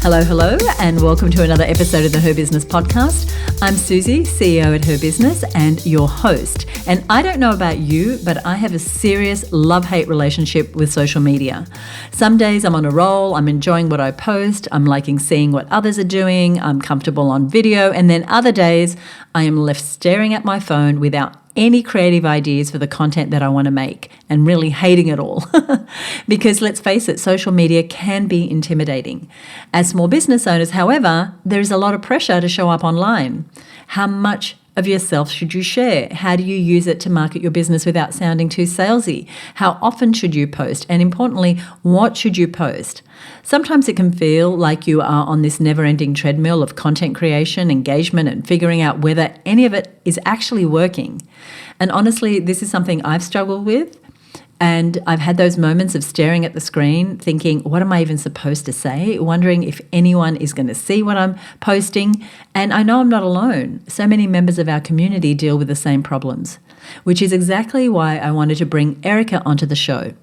Hello, and welcome to another episode of the Her Business Podcast. I'm Susie, CEO at Her Business, and your host. And I don't know about you, but I have a serious love-hate relationship with social media. Some days I'm on a roll, I'm enjoying what I post, I'm liking seeing what others are doing, I'm comfortable on video, and then other days I am left staring at my phone without any creative ideas for the content that I want to make and really hating it all. Because let's face it, social media can be intimidating. As small business owners, however, there is a lot of pressure to show up online. How much of yourself should you share? How do you use it to market your business without sounding too salesy? How often should you post? And importantly, what should you post? Sometimes it can feel like you are on this never-ending treadmill of content creation, engagement, and figuring out whether any of it is actually working. And honestly, this is something I've struggled with. And I've had those moments of staring at the screen, thinking, what am I even supposed to say? Wondering if anyone is going to see what I'm posting. And I know I'm not alone. So many members of our community deal with the same problems, which is exactly why I wanted to bring Erika onto the show.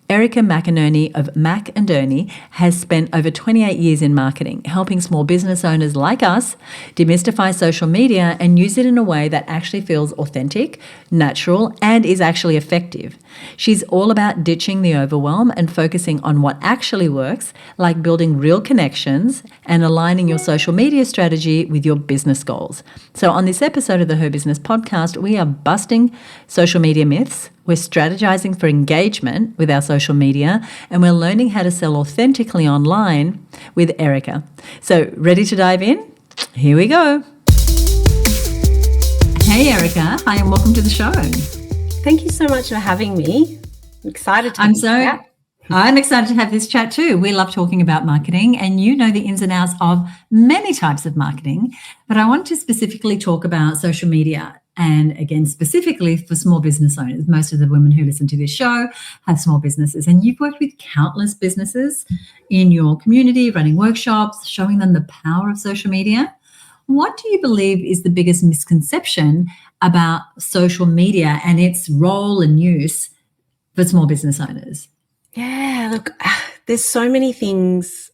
Erika McInerney of McInerney has spent over 28 years in marketing, helping small business owners like us demystify social media and use it in a way that actually feels authentic, natural, and is actually effective. She's all about ditching the overwhelm and focusing on what actually works, like building real connections and aligning your social media strategy with your business goals. So on this episode of the Her Business Podcast, we are busting social media myths. We're strategizing for engagement with our social media, and we're learning how to sell authentically online with Erika. So, ready to dive in? Here we go. Hey, Erika. Hi, and welcome to the show. Thank you so much for having me. I'm excited to I'm excited to have this chat too. We love talking about marketing, and you know the ins and outs of many types of marketing, but I want to specifically talk about social media. And again, specifically for small business owners. Most of the women who listen to this show have small businesses, and you've worked with countless businesses in your community, running workshops, showing them the power of social media. What do you believe is the biggest misconception about social media and its role and use for small business owners? Yeah, look, there's so many things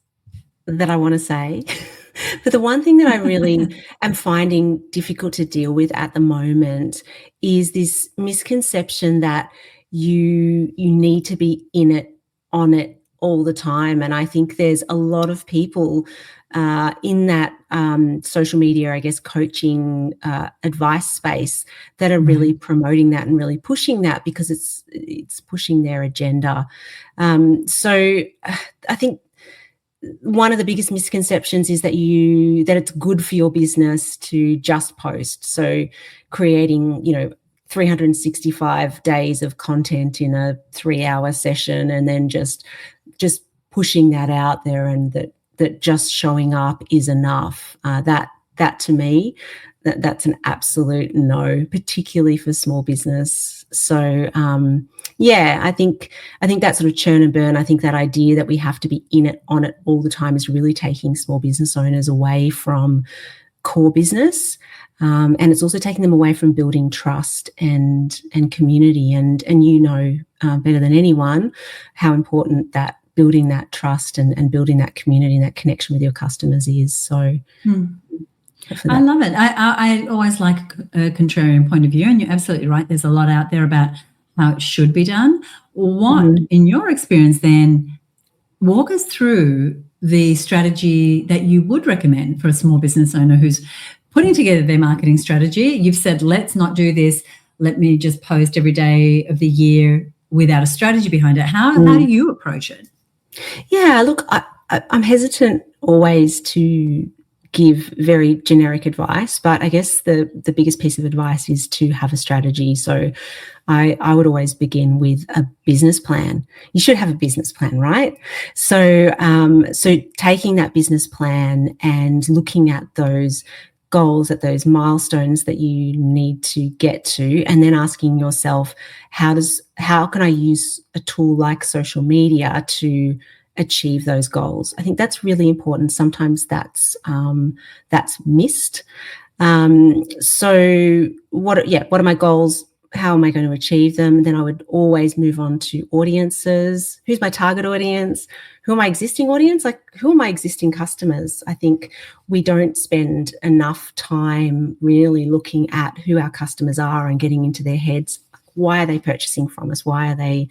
that I want to say. But the one thing that I really am finding difficult to deal with at the moment is this misconception that you need to be in it, on it all the time. And I think there's a lot of people in that social media, I guess, coaching advice space that are really promoting that and really pushing that because it's pushing their agenda. So I think one of the biggest misconceptions is that it's good for your business to just post. So creating, 365 days of content in a 3-hour session and then just pushing that out there, and that just showing up is enough. That to me, that's an absolute no, particularly for small business. So I think that sort of churn and burn, I think that idea that we have to be in it, on it all the time is really taking small business owners away from core business. And it's also taking them away from building trust and community. And better than anyone how important that building that trust and building that community and that connection with your customers is. So I love it. I always like a contrarian point of view, and you're absolutely right. There's a lot out there about how it should be done. What, in your experience then, walk us through the strategy that you would recommend for a small business owner who's putting together their marketing strategy. You've said, let's not do this. Let me just post every day of the year without a strategy behind it. How do you approach it? Yeah, look, I'm hesitant always to give very generic advice, but I guess the biggest piece of advice is to have a strategy. So I would always begin with a business plan. You should have a business plan, right? So taking that business plan and looking at those goals, at those milestones that you need to get to, and then asking yourself, how can I use a tool like social media to achieve those goals? I think that's really important. Sometimes that's missed. So what are my goals? how am I going to achieve them? And then I would always move on to audiences. Who's my target audience? Who are my existing audience? Like, who are my existing customers? I think we don't spend enough time really looking at who our customers are and getting into their heads. Why are they purchasing from us? Why are they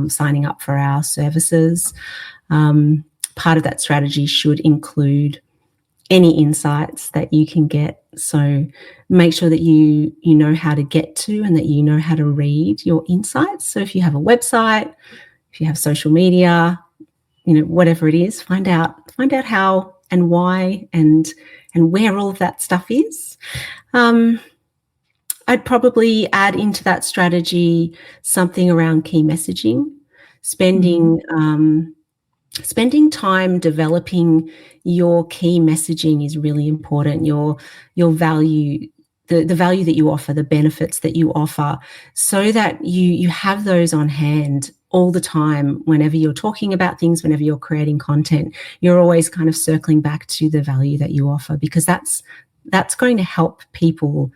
signing up for our services? Part of that strategy should include any insights that you can get. So make sure that you know how to get to and that you know how to read your insights. So if you have a website, if you have social media, whatever it is, find out how and why and where all of that stuff is. I'd probably add into that strategy something around key messaging, spending time developing your key messaging is really important. Your value, the value that you offer, the benefits that you offer, so that you have those on hand all the time. Whenever you're talking about things, whenever you're creating content, you're always kind of circling back to the value that you offer, because that's going to help people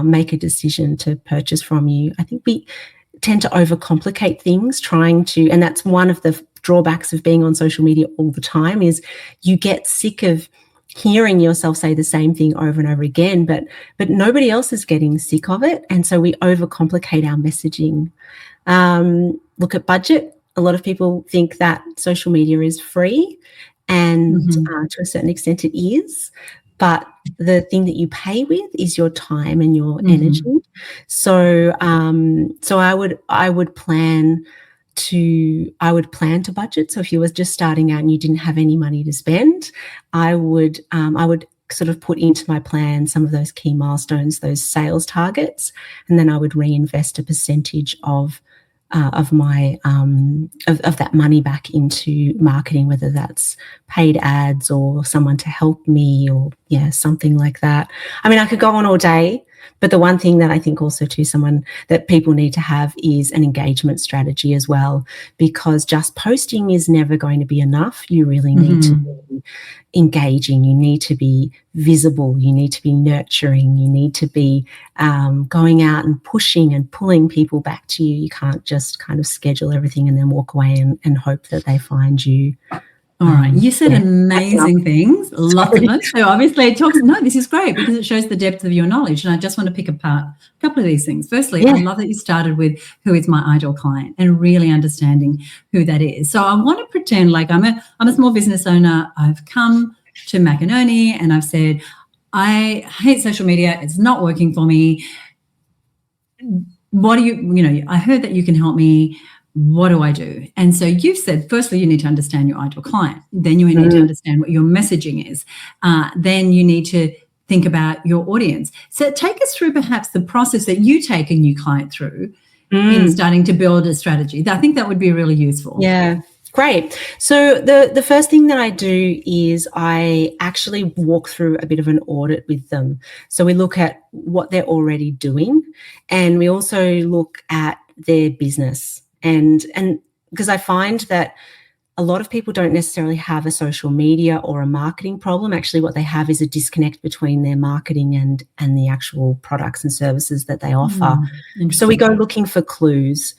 make a decision to purchase from you. I think we tend to overcomplicate things and that's one of the drawbacks of being on social media all the time, is you get sick of hearing yourself say the same thing over and over again, but nobody else is getting sick of it. And so we overcomplicate our messaging. Look at budget. A lot of people think that social media is free, and to a certain extent it is. But the thing that you pay with is your time and your energy. So I would plan to budget. So if you were just starting out and you didn't have any money to spend, I would sort of put into my plan some of those key milestones, those sales targets, and then I would reinvest a percentage of my of that money back into marketing, whether that's paid ads or someone to help me, or something like that. I mean, I could go on all day, but the one thing that I think also that people need to have is an engagement strategy as well, because just posting is never going to be enough. You really need to be engaging. You need to be visible. You need to be nurturing. You need to be going out and pushing and pulling people back to you. You can't just kind of schedule everything and then walk away and hope that they find you. All right. You said amazing things, lots of them. So obviously this is great because it shows the depth of your knowledge. And I just want to pick apart a couple of these things. Firstly, I love that you started with who is my ideal client and really understanding who that is. So I want to pretend like I'm a small business owner. I've come to McInerney and I've said, I hate social media. It's not working for me. What do I heard that you can help me. What do I do? And so you've said, firstly, you need to understand your ideal client. Then you need to understand what your messaging is. Then you need to think about your audience. So take us through perhaps the process that you take a new client through in starting to build a strategy. I think that would be really useful. Yeah. Great. So the first thing that I do is I actually walk through a bit of an audit with them. So we look at what they're already doing, and we also look at their business. And because I find that a lot of people don't necessarily have a social media or a marketing problem. Actually, what they have is a disconnect between their marketing and the actual products and services that they offer. So we go looking for clues.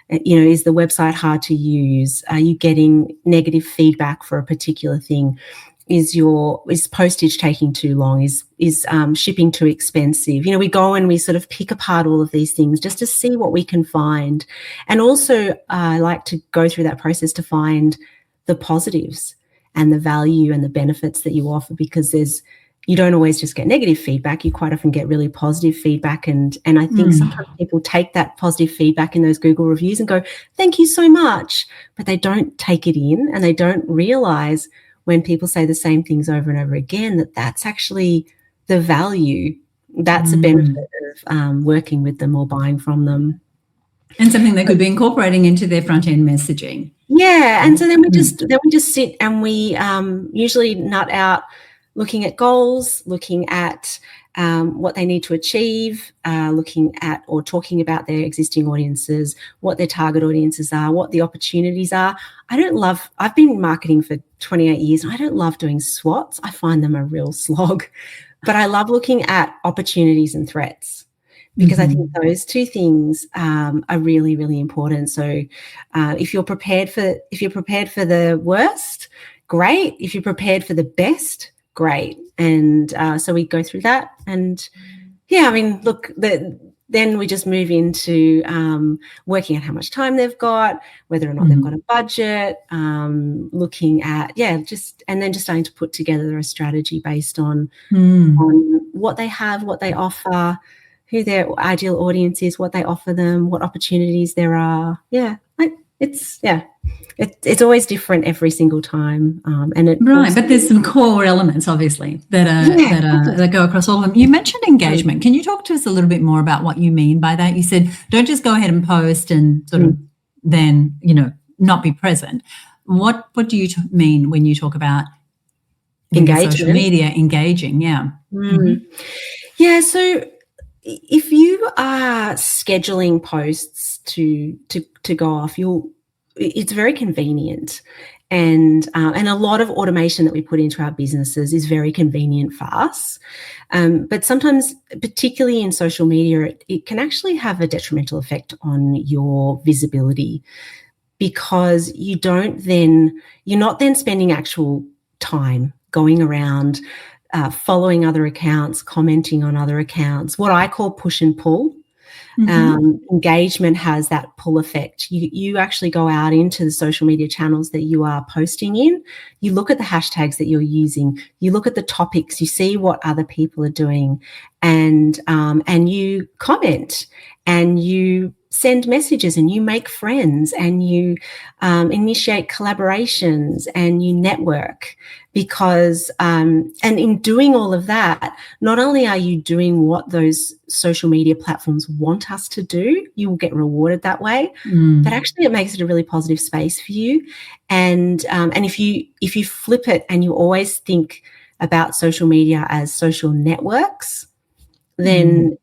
Is the website hard to use? Are you getting negative feedback for a particular thing? Is postage taking too long? Is shipping too expensive? We go and we sort of pick apart all of these things just to see what we can find. And also I like to go through that process to find the positives and the value and the benefits that you offer, because you don't always just get negative feedback. You quite often get really positive feedback. And I think sometimes people take that positive feedback in those Google reviews and go, thank you so much. But they don't take it in, and they don't realize when people say the same things over and over again, that's actually the value. That's a benefit of working with them or buying from them. And something they could be incorporating into their front-end messaging. Yeah, and so then we just sit and we usually nut out looking at goals, looking at what they need to achieve, looking at or talking about their existing audiences, what their target audiences are, what the opportunities are. I've been marketing for 28 years and I don't love doing SWOTs. I find them a real slog, but I love looking at opportunities and threats, because I think those two things are really, really important. So if you're prepared for the worst, great. If you're prepared for the best, great. And so we go through that. And yeah, I mean, look, then we just move into working out how much time they've got, whether or not they've got a budget, looking at, and then just starting to put together a strategy based on what they have, what they offer, who their ideal audience is, what they offer them, what opportunities there are. Yeah, it's always different every single time. But there's some core elements, obviously, that go across all of them. You mentioned engagement. Can you talk to us a little bit more about what you mean by that? You said don't just go ahead and post and sort of then, not be present. What do you mean when you talk about engagement, social media engaging? Yeah. Yeah. So if you are scheduling posts to go off, it's very convenient, and a lot of automation that we put into our businesses is very convenient for us. But sometimes, particularly in social media, it can actually have a detrimental effect on your visibility, because you're not then spending actual time going around following other accounts, commenting on other accounts, what I call push and pull. Engagement has that pull effect. You actually go out into the social media channels that you are posting in. You look at the hashtags that you're using. You look at the topics. You see what other people are doing, and you comment, and you send messages, and you make friends, and you initiate collaborations, and you network. Because and in doing all of that, not only are you doing what those social media platforms want us to do, you will get rewarded that way, but actually it makes it a really positive space for you. And if you flip it and you always think about social media as social networks, then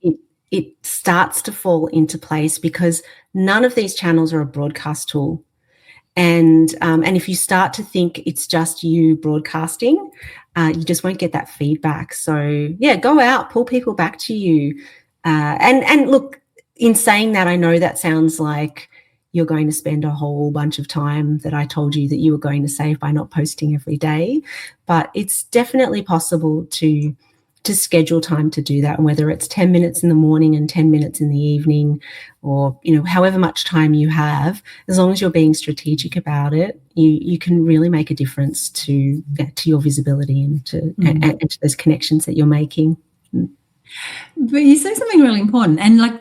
it starts to fall into place, because none of these channels are a broadcast tool. And if you start to think it's just you broadcasting, you just won't get that feedback. So yeah, go out, pull people back to you. And look, in saying that, I know that sounds like you're going to spend a whole bunch of time that I told you that you were going to save by not posting every day, but it's definitely possible to schedule time to do that, and whether it's 10 minutes in the morning and 10 minutes in the evening, or however much time you have, as long as you're being strategic about it, you can really make a difference to your visibility and to those connections that you're making. But you say something really important, and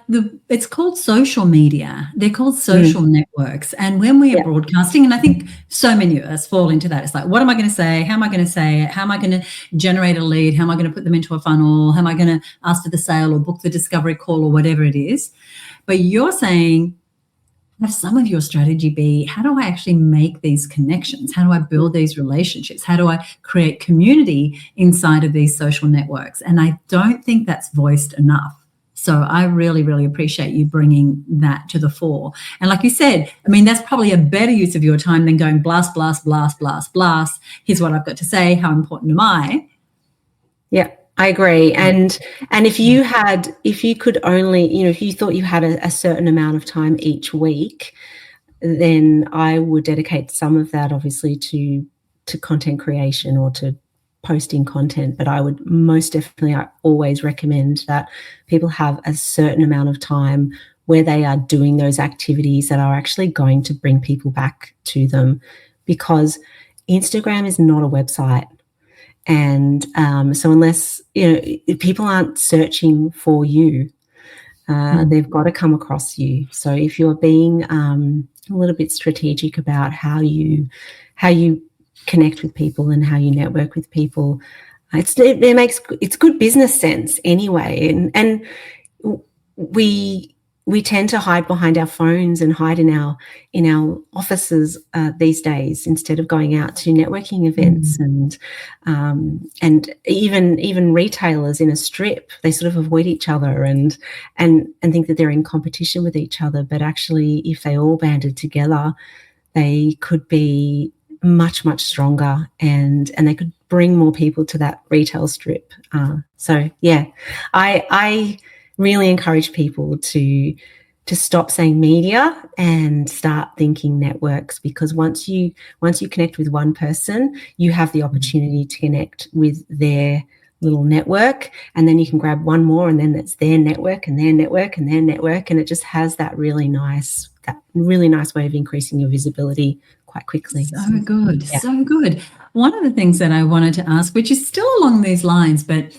it's called social media. They're called social networks. And when we are broadcasting, and I think so many of us fall into that, it's like, what am I going to say? How am I going to say it? How am I going to generate a lead? How am I going to put them into a funnel? How am I going to ask for the sale or book the discovery call or whatever it is? But you're saying, have some of your strategy be, how do I actually make these connections? How do I build these relationships? How do I create community inside of these social networks? And I don't think that's voiced enough. So I really, really appreciate you bringing that to the fore. And like you said, I mean, that's probably a better use of your time than going blast, blast, blast, blast, blast. Here's what I've got to say. How important am I? Yeah. I agree. And if you could only, if you thought you had a certain amount of time each week, then I would dedicate some of that obviously to content creation or to posting content. But I would most definitely, I always recommend that people have a certain amount of time where they are doing those activities that are actually going to bring people back to them, because Instagram is not a website. And so unless people aren't searching for you, they've got to come across you. So if you're being a little bit strategic about how you connect with people and how you network with people, it's good business sense anyway. And we tend to hide behind our phones and hide in our offices these days, instead of going out to networking events. And even retailers in a strip, they sort of avoid each other and think that they're in competition with each other. But actually, if they all banded together, they could be much, much stronger, and they could bring more people to that retail strip. So yeah, I really encourage people to stop saying media and start thinking networks, because once you connect with one person, you have the opportunity to connect with their little network, and then you can grab one more, and then that's their network and their network and their network, and it just has that really nice way of increasing your visibility quite quickly. So good, so good. One of the things that I wanted to ask, which is still along these lines, but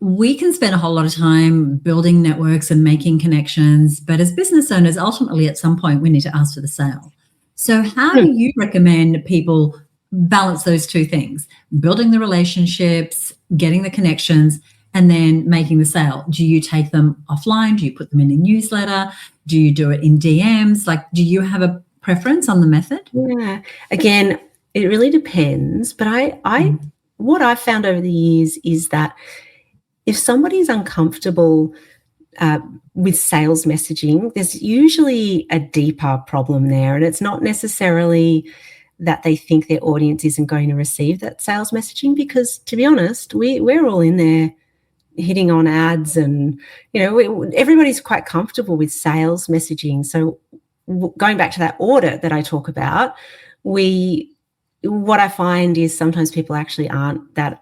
we can spend a whole lot of time building networks and making connections, but as business owners, ultimately at some point we need to ask for the sale. So how do you recommend people balance those two things, building the relationships, getting the connections, and then making the sale? Do you take them offline? Do you put them in a newsletter? Do you do it in DMs? Like, do you have a preference on the method? Yeah, again, it really depends, but what I've found over the years is that if somebody's uncomfortable with sales messaging, there's usually a deeper problem there, and it's not necessarily that they think their audience isn't going to receive that sales messaging, because, to be honest, we're all in there hitting on ads, and everybody's quite comfortable with sales messaging. So going back to that audit that I talk about, what I find is sometimes people actually aren't that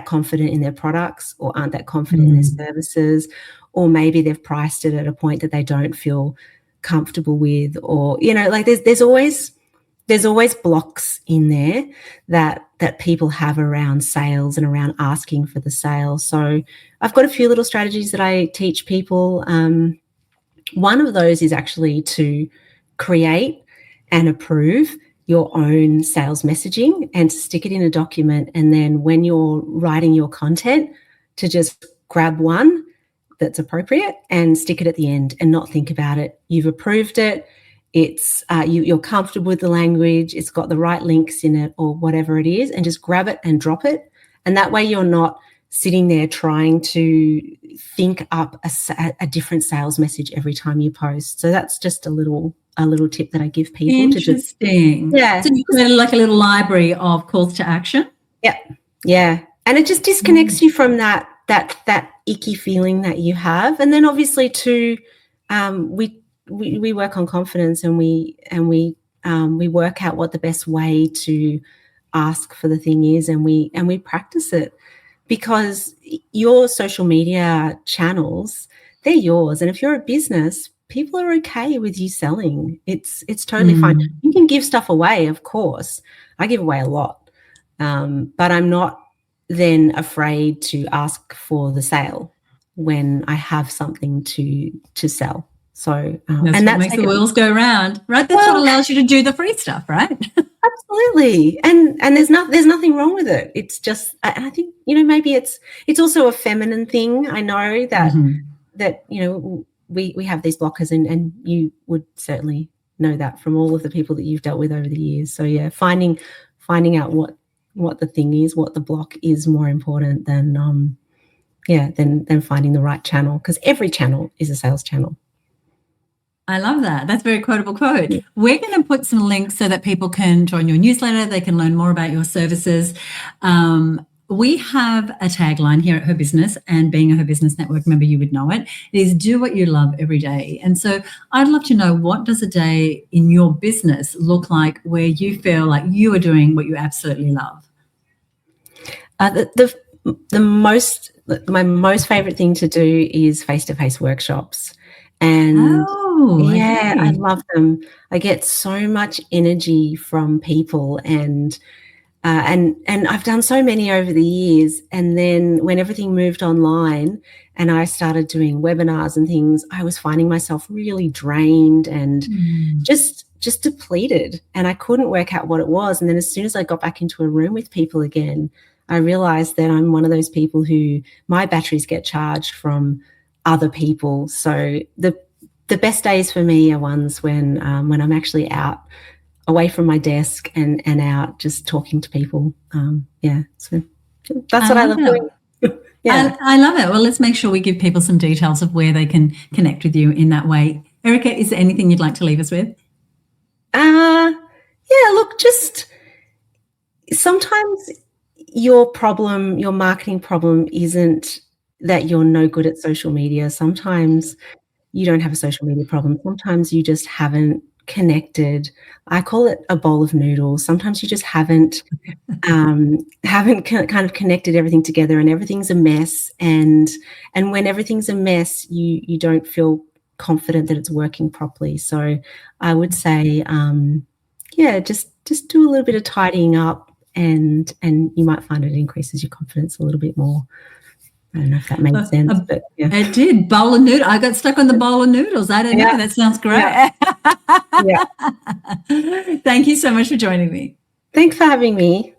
confident in their products, or aren't that confident in their services, or maybe they've priced it at a point that they don't feel comfortable with, or like there's always blocks in there that people have around sales and around asking for the sale. So I've got a few little strategies that I teach people. One of those is actually to create and approve your own sales messaging and stick it in a document. And then when you're writing your content, to just grab one that's appropriate and stick it at the end and not think about it. You've approved it. It's you're comfortable with the language. It's got the right links in it, or whatever it is, and just grab it and drop it. And that way you're not sitting there trying to think up a different sales message every time you post. So that's just a little tip that I give people. Interesting. So you create like a little library of calls to action. Yeah. And it just disconnects you from that icky feeling that you have. And then obviously too, we work on confidence, and we work out what the best way to ask for the thing is, and we practice it, because your social media channels, they're yours. And if you're a business, people are okay with you selling. It's totally fine. You can give stuff away, of course. I give away a lot, but I'm not then afraid to ask for the sale when I have something to sell. So that's what makes the wheels go round, right? That's what allows you to do the free stuff, right? Absolutely. And there's nothing wrong with it. It's just, I think, maybe it's also a feminine thing. I know that we have these blockers, and you would certainly know that from all of the people that you've dealt with over the years. So yeah, finding out what the thing is, what the block is, more important than finding the right channel, because every channel is a sales channel. I love that. That's a very quotable quote. Yeah. We're going to put some links so that people can join your newsletter. They can learn more about your services. We have a tagline here at Her Business, and being a Her Business Network member, you would know it. It is do what you love every day. And so I'd love to know, what does a day in your business look like where you feel like you are doing what you absolutely love? My most favorite thing to do is face-to-face workshops. And I love them. I get so much energy from people, and I've done so many over the years. And then when everything moved online and I started doing webinars and things, I was finding myself really drained and just depleted, and I couldn't work out what it was. And then as soon as I got back into a room with people again, I realized that I'm one of those people who my batteries get charged from other people. So the best days for me are ones when I'm actually out, away from my desk, and out just talking to people. So that's what I love doing. I love it. Well, let's make sure we give people some details of where they can connect with you in that way. Erika, is there anything you'd like to leave us with? Look, just sometimes your marketing problem isn't that you're no good at social media. Sometimes you don't have a social media problem. Sometimes you just haven't connected. I call it a bowl of noodles. Sometimes you just haven't kind of connected everything together, and everything's a mess. And when everything's a mess, you don't feel confident that it's working properly. So I would say, just do a little bit of tidying up, and you might find it increases your confidence a little bit more. I don't know if that made sense, but yeah. It did. Bowl of noodles. I got stuck on the bowl of noodles. I don't know. That sounds great. Yeah. Thank you so much for joining me. Thanks for having me.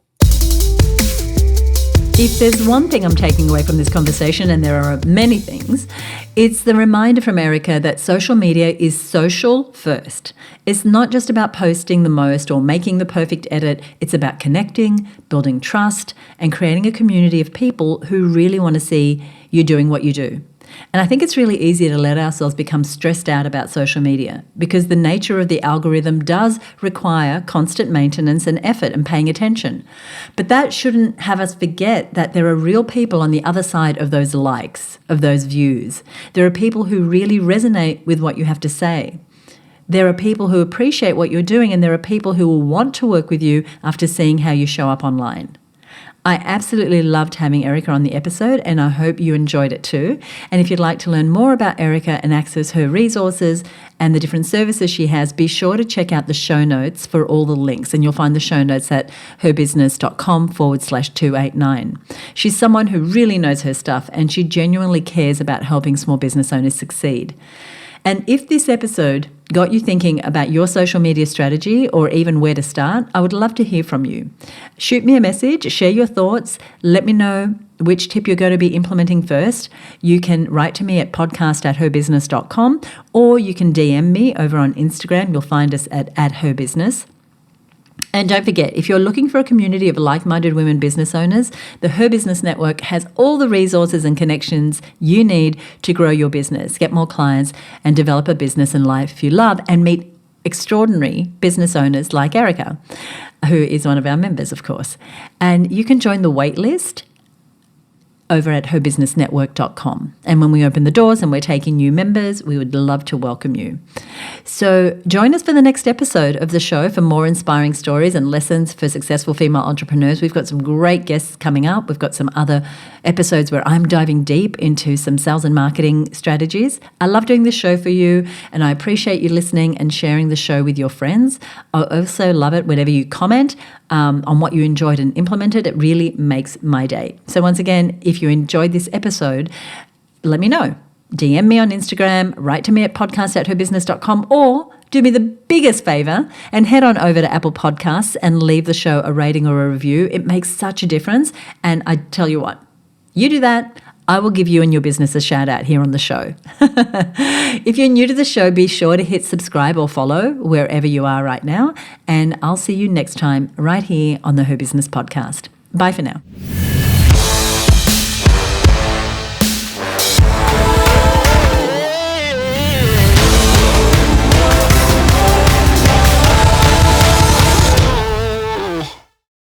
If there's one thing I'm taking away from this conversation, and there are many things, it's the reminder from Erika that social media is social first. It's not just about posting the most or making the perfect edit. It's about connecting, building trust, and creating a community of people who really want to see you doing what you do. And I think it's really easy to let ourselves become stressed out about social media, because the nature of the algorithm does require constant maintenance and effort and paying attention. But that shouldn't have us forget that there are real people on the other side of those likes, of those views. There are people who really resonate with what you have to say. There are people who appreciate what you're doing, and there are people who will want to work with you after seeing how you show up online. I absolutely loved having Erika on the episode, and I hope you enjoyed it too. And if you'd like to learn more about Erika and access her resources and the different services she has, be sure to check out the show notes for all the links. And you'll find the show notes at herbusiness.com/289. She's someone who really knows her stuff, and she genuinely cares about helping small business owners succeed. And if this episode got you thinking about your social media strategy or even where to start, I would love to hear from you. Shoot me a message, share your thoughts, let me know which tip you're going to be implementing first. You can write to me at podcast@herbusiness.com, or you can DM me over on Instagram. You'll find us at @herbusiness. And don't forget, if you're looking for a community of like-minded women business owners, the Her Business Network has all the resources and connections you need to grow your business, get more clients, and develop a business and life you love, and meet extraordinary business owners like Erika, who is one of our members, of course. And you can join the wait list over at herbusinessnetwork.com. And when we open the doors and we're taking new members, we would love to welcome you. So join us for the next episode of the show for more inspiring stories and lessons for successful female entrepreneurs. We've got some great guests coming up. We've got some other episodes where I'm diving deep into some sales and marketing strategies. I love doing this show for you, and I appreciate you listening and sharing the show with your friends. I also love it whenever you comment on what you enjoyed and implemented. It really makes my day. So once again, if you enjoyed this episode, let me know. DM me on Instagram, write to me at podcast@herbusiness.com, or do me the biggest favor and head on over to Apple Podcasts and leave the show a rating or a review. It makes such a difference. And I tell you what, you do that, I will give you and your business a shout out here on the show. If you're new to the show, be sure to hit subscribe or follow wherever you are right now. And I'll see you next time right here on the Her Business Podcast. Bye for now.